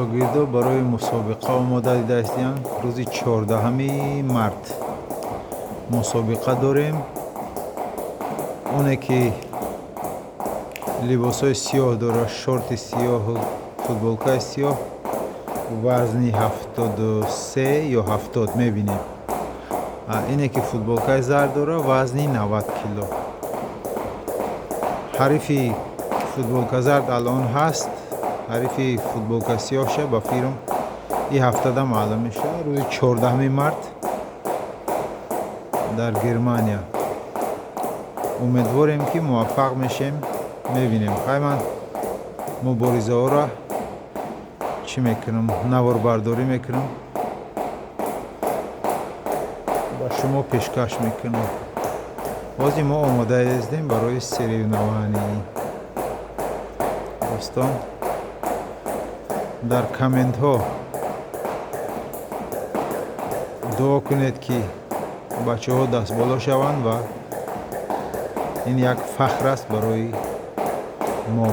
шогирдо барои мусобиқа омода дидастанд. Рӯзи 14 март мусобиқа дорем. оне ки либосҳои сиёҳ дорад, шорти сиёҳу футболкаи сиёҳ, вазни 73 ё 70 мебинем. ине ки футболкаи зард дорад, вазни 90 кило. ҳарифи футболка зард алон ҳаст. ҳарифи футболка сиёҳша ба фирм ин ҳафтада маълум мешавад. рӯзи 14 март дар Германия. умедворем ки муваффақ мешем. мебинем хай ман муборизаҳоро чӣ мекунам, наворбардорӣ мекунам, ба шумо пешкаш мекунам. бози мо омода ҳастем барои соревнованӣ. дӯстон, дар комментҳо дуо кунед ки бачаҳо дастболо шаванд ва ин як фахр аст барои мо.